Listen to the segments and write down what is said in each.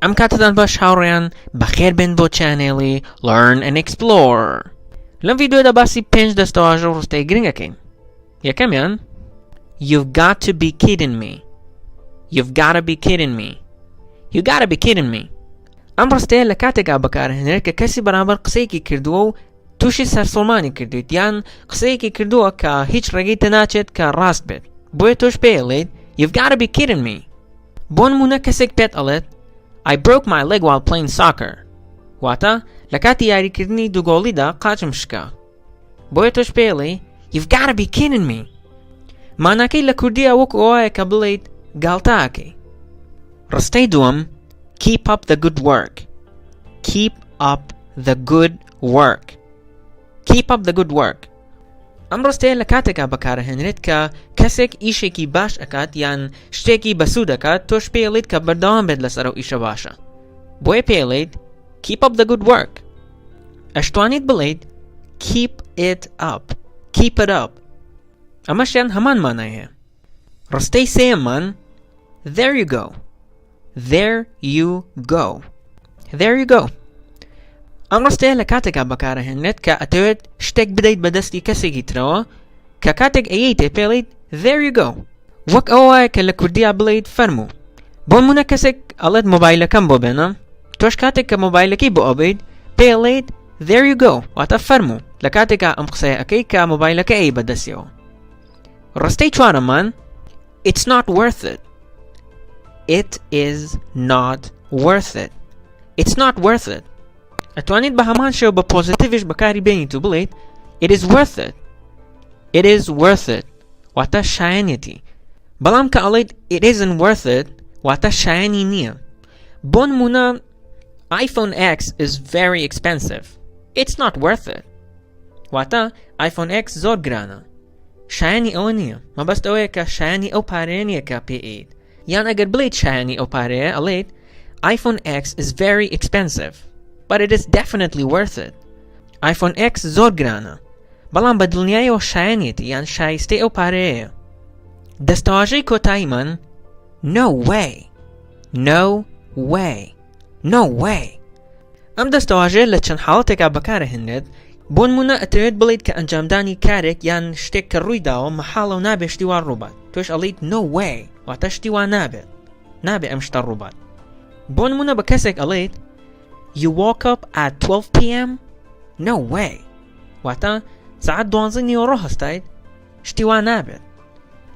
ئەم کاتتان باش هاوڕێیان بەخێر بێن بۆ چانێڵی Learn&Explore. لەم ڤیدیۆدا باسی 5 دەستەواژە و ڕستەی گرنگەکەین. یەکەمیان You've got to be kidding me. You've got to be kidding me. You gotta be kidding me. ئەم ڕستەیە لە کاتێکا بەکارهێنرێت کە کەسی بەرامبەر قسەیەکی کردووە و تووشی سەرسوڵمانی کردویت یان قسەیەکی کردووە کە هیچ ڕێگەی تەناچێت کە ڕاست بێت. بۆیە تۆش پێڵێیت You've gotta be kidding me. بۆ نمونە کەسێک پێت ئەڵێت I broke my leg while playing soccer. واتە لە کاتی یاریکردنی دووگۆڵیدا قاچم شکا. بۆیە تۆش پێڵێ You've gotta be kidding me. ماناکەی لە کوردیە وەکو ئەوایە کە بڵێیت گاڵتاکەی. ڕستەی دووەم Keep up the good work. Keep up the good work. Keep up the good work. ئەم ڕستەیە لە کاتێکا بەکارهێنرێت کە کەسێک ئیشێکی باش ئەکات یان شتێکی بەسوود ئەکات تۆش پێڵێیت کە بەردەوام بێت لەسەر ئەو ئیشە باشە. بۆیە پێڵێیت Keep up the good work. ئەشتوانیت بڵێیت Keep it up. Keep it up. ئەمەشیان هەمان مانای هەیە. ڕستەی سێیەممان There you go. There you go. There you go. ئەم ڕستەیە لە کاتێکا بەکارهێنرێت کە ئەتەوێت شتێک بدەیت بەدەستی کەسێکی ترەوە کە کاتێک ئەیەی تێ پێڵیت There you go. وەک ئەوەیە کە لە کوردیا بڵێیت فەرموو. بۆ نمونە کەسێک ئەڵێت مۆبایلەکەم بۆ بێنە تۆش کاتێک کە مۆبایلەکەی بۆ ئەبێیت پێڵێیت There you go. واتە فەرموو لە کاتێکا ئەم قسەیە ئەەکەی کە مۆبایلەکە ئەی بەدەستیەوە. ڕستەی چوارەمان It's not worth it. It is not worth it. It's not worth it. ئەتوانیت بە هەمان شێوە بە پۆزیتیڤش بەکاری بێنیت و بڵێیت It is worth it. It is worth it. واتە شایەنێتی. بەڵام کە ئەڵێیت It isn't worth it واتە شایەنی نییە. بۆ نمونە iPhone X is very expensive. It's not worth it. واتە iPhone X زۆر گرانە. شایەنی ئەوە نییە. مەبەست ئەوەیە کە شایەنی ئەو پارەیە نییە کە پێئیت. یان ئەگەر بڵێیت شایەنی ئەو پارەیە ئەڵێیت iPhone X is very expensive. But it is definitely worth it. iPhone X زۆر گرانە. بەڵام بە دڵنیایەوە شایەنێتی یان شایستەی ئەو پارەیە. دەستەواژەی کۆتاییمان No way. No way. No way. ئەم دەستەواژەیە لە چەند حاڵەتێکا بەکارهێنرێت بۆ نمونە ئەتەوێت بڵێیت کە ئەنجامدانی کارێک یان شتێک کە ڕوویداوە مەحاڵە و نابێت شتی وا ڕووبات. تۆش ئەڵێیت No way. واتە شتی وا نابێت. نابێت ئەم شتە ڕووبات. بۆ نمونە بە کەسێک ئەڵێیت You woke up at 12 p.m. No way. واتە ساعت 12 نیوەڕۆ هەستایت شتی وا نابێت.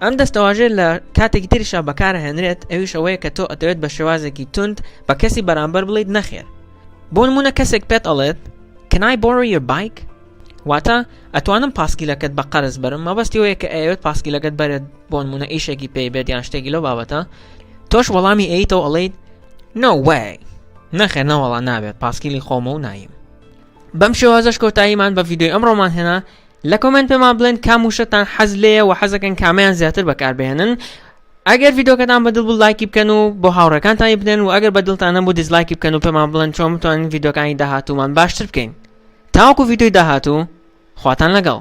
ئەم دەستەواژەیە لە کاتێکی تریشا بەکارهێنرێت ئەویش ئەوەیە کە تۆ ئەتەوێت بە شێوازێکی توند بە کەسی بەرامبەر بڵێیت نەخێر. بۆ نمونە کەسێک پێت ئەڵێت Can I borrow your bike? واتە ئەتوانم پاسکیلەکەت بە قەرز بەرم مەبەستی ئەوەیە کە ئەوێت پاسکیلەکەت بەرێت بۆ نمونە ئیشێکی پێی بێت یان شتێکی لەو بابەتە تۆش وەڵامی ئەیتەوە ئەڵێیت No way. نەخێر نەوەڵا نابێت پاسکیلی خۆمە و نایم. بەم شێوازەش کۆتاییمان بە ڤیدیۆی ئەمڕۆمان هێنا. لە کۆمنت پێمان بڵێن کام وشتان حەز لێیە و حەزەکەن کامیان زیاتر بەکاربهێنن. ئەگەر ڤیدیۆکەتان بەدڵ بوو لایکی بکەن و بۆ هاوڕێکانتانی بدەن و ئەگەر بەدڵتان نەبوو دیزلایکی بکەن و پێمان بڵێن چۆن بتوانین ڤیدیۆکانی داهاتوومان باشتر بکەین. تاوەکو ڤیدیۆی داهاتوو خواتان لەگەڵ.